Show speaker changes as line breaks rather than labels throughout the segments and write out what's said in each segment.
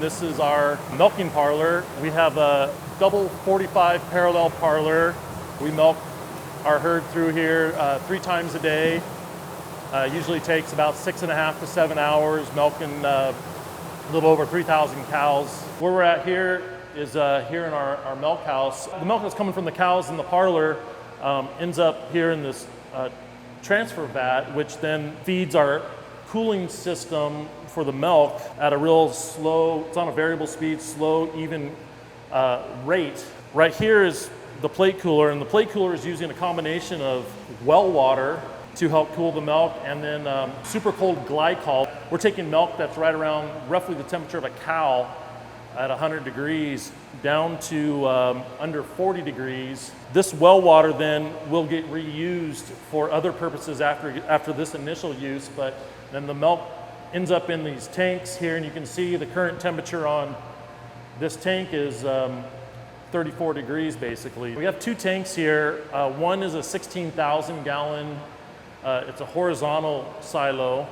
This is our milking parlor. We have a double 45 parallel parlor. We milk our herd through here 3 times a day. Usually takes about 6.5 to 7 hours, milking a little over 3,000 cows. Where we're at here is here in our milk house. The milk that's coming from the cows in the parlor ends up here in this transfer vat, which then feeds our cooling system for the milk at a real slow, it's on a variable speed, slow, even rate. Right here is the plate cooler, and the plate cooler is using a combination of well water to help cool the milk, and then super cold glycol. We're taking milk that's right around roughly the temperature of a cow at 100 degrees down to under 40 degrees. This well water then will get reused for other purposes after this initial use, but then the milk ends up in these tanks here, and you can see the current temperature on this tank is 34 degrees basically. We have 2 tanks here. One is a 16,000 gallon, it's a horizontal silo,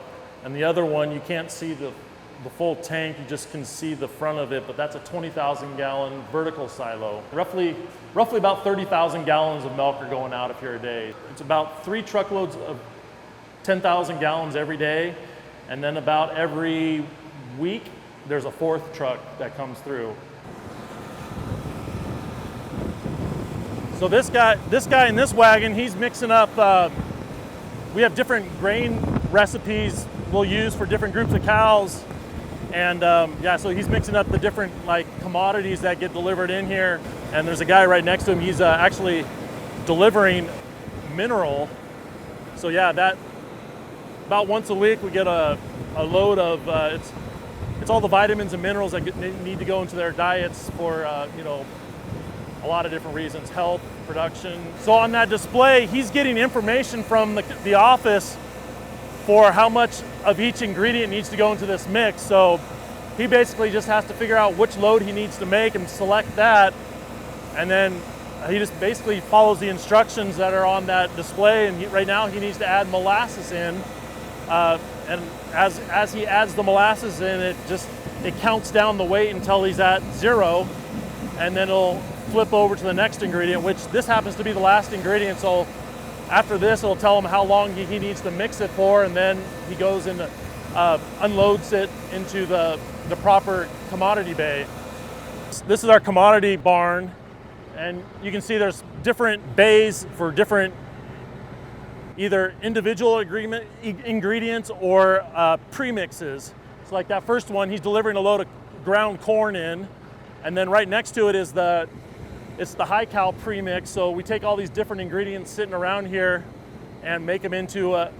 and the other one, you can't see the full tank, you just can see the front of it, but that's a 20,000 gallon vertical silo. Roughly about 30,000 gallons of milk are going out of here a day. It's about 3 truckloads of 10,000 gallons every day, and then about every week, there's a 4th truck that comes through. So this guy in this wagon, he's mixing up, we have different grain recipes we'll use for different groups of cows. And yeah, so he's mixing up the different commodities that get delivered in here. And there's a guy right next to him, he's actually delivering mineral. So yeah, that about once a week we get a load of, it's all the vitamins and minerals that need to go into their diets for, you know, a lot of different reasons, health, production. So on that display, he's getting information from the office for how much of each ingredient needs to go into this mix. So he basically just has to figure out which load he needs to make and select that. And then he just basically follows the instructions that are on that display. And right now he needs to add molasses in. And as he adds the molasses in, it counts down the weight until he's at 0. And then it'll flip over to the next ingredient, which this happens to be the last ingredient. So after this, it'll tell him how long he needs to mix it for, and then he goes and unloads it into the proper commodity bay. This is our commodity barn, and you can see there's different bays for different either individual ingredients or premixes. So like that first one, he's delivering a load of ground corn in, and then right next to it is it's the high cal premix. So we take all these different ingredients sitting around here and make them into a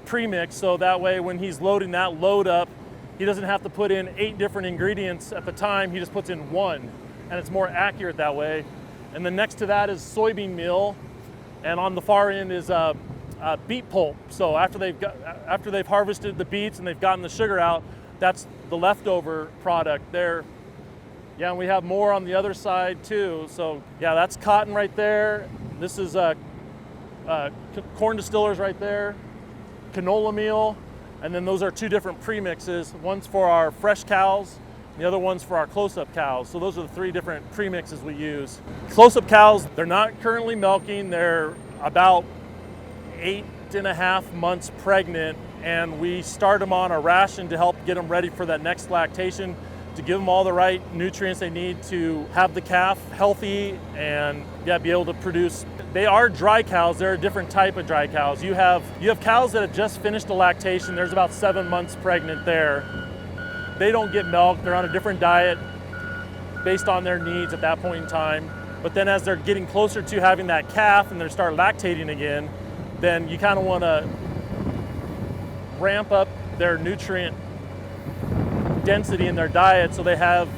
premix. So that way when he's loading that load up, he doesn't have to put in 8 different ingredients at the time, he just puts in 1. And it's more accurate that way. And then next to that is soybean meal. And on the far end is beet pulp. So after they've harvested the beets and they've gotten the sugar out, that's the leftover product there. Yeah, and we have more on the other side too. So yeah, that's cotton right there. This is corn distillers right there, canola meal, and then those are 2 different premixes. One's for our fresh cows, the other one's for our close-up cows. So those are the 3 different premixes we use. Close-up cows, they're not currently milking. They're about 8.5 months pregnant, and we start them on a ration to help get them ready for that next lactation, to give them all the right nutrients they need to have the calf healthy and be able to produce. They are dry cows. They're a different type of dry cows. You have cows that have just finished a lactation. There's about 7 months pregnant there. They don't get milk. They're on a different diet based on their needs at that point in time. But then as they're getting closer to having that calf and they start lactating again, then you kind of want to ramp up their nutrient density in their diet so they have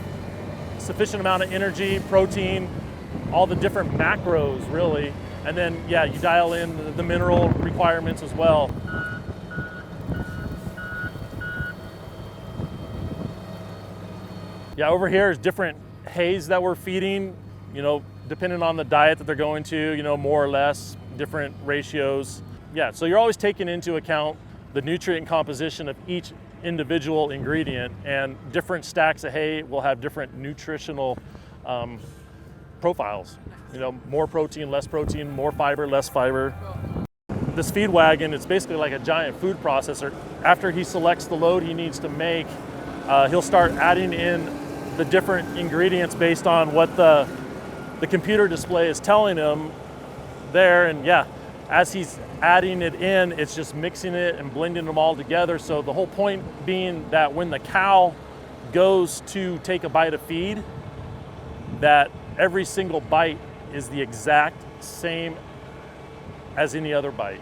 sufficient amount of energy, protein, all the different macros really. And then yeah, you dial in the mineral requirements as well. Yeah, over here is different hays that we're feeding, you know, depending on the diet that they're going to, you know, more or less, different ratios. Yeah, so you're always taking into account the nutrient composition of each individual ingredient, and different stacks of hay will have different nutritional profiles. You know, more protein, more fiber, less fiber. This feed wagon, it's basically like a giant food processor. After he selects the load he needs to make, he'll start adding in the different ingredients based on what the computer display is telling him there. And yeah, as he's adding it in, it's just mixing it and blending them all together. So the whole point being that when the cow goes to take a bite of feed, that every single bite is the exact same as any other bite.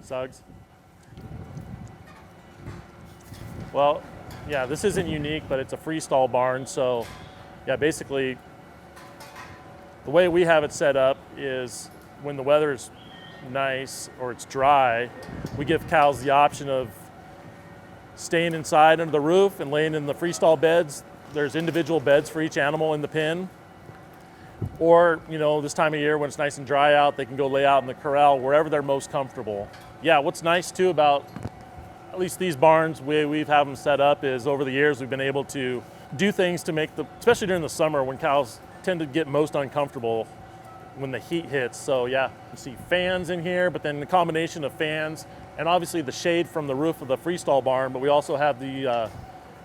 Suggs? Well, yeah, this isn't unique, but it's a freestall barn. So yeah, basically the way we have it set up is when the weather's nice or it's dry, we give cows the option of staying inside under the roof and laying in the freestall beds. There's individual beds for each animal in the pen. Or, you know, this time of year when it's nice and dry out, they can go lay out in the corral wherever they're most comfortable. Yeah, what's nice too about at least these barns, we've had them set up, is over the years we've been able to do things to make especially during the summer when cows tend to get most uncomfortable when the heat hits. So yeah, you see fans in here, but then the combination of fans and obviously the shade from the roof of the freestall barn, but we also have the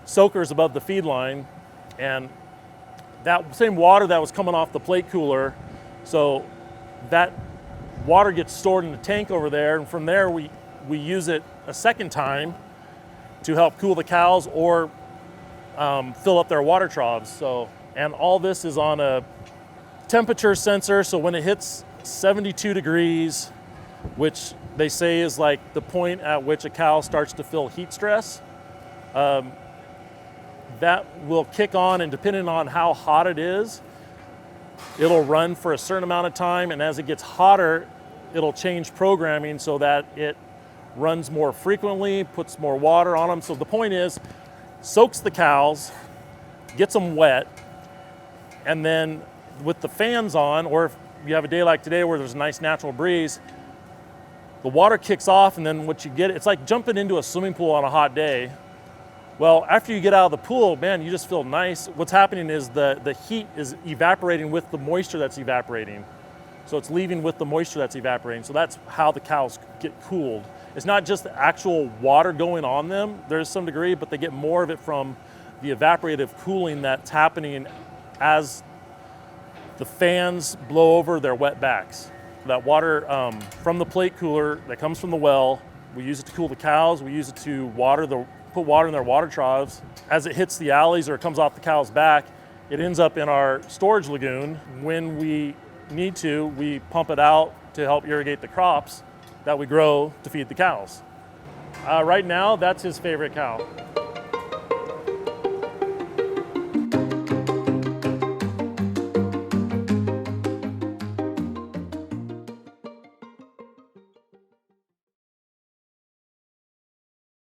soakers above the feed line, and that same water that was coming off the plate cooler, so that water gets stored in the tank over there, and from there we use it a second time to help cool the cows or fill up their water troughs. So, and all this is on a temperature sensor, so when it hits 72 degrees, which they say is like the point at which a cow starts to feel heat stress, that will kick on, and depending on how hot it is, it'll run for a certain amount of time, and as it gets hotter, it'll change programming so that it runs more frequently, puts more water on them. So the point is, soaks the cows, gets them wet, and then with the fans on, or if you have a day like today where there's a nice natural breeze, the water kicks off, and then what you get, it's like jumping into a swimming pool on a hot day. Well, after you get out of the pool, man, you just feel nice. What's happening is the heat is evaporating with the moisture that's evaporating. So it's leaving with the moisture that's evaporating. So that's how the cows get cooled. It's not just the actual water going on them. There's some degree, but they get more of it from the evaporative cooling that's happening as the fans blow over their wet backs. That water from the plate cooler that comes from the well, we use it to cool the cows. We use it to put water in their water troughs. As it hits the alleys or it comes off the cow's back, it ends up in our storage lagoon. When we need to, we pump it out to help irrigate the crops that we grow to feed the cows. Right now, that's his favorite cow.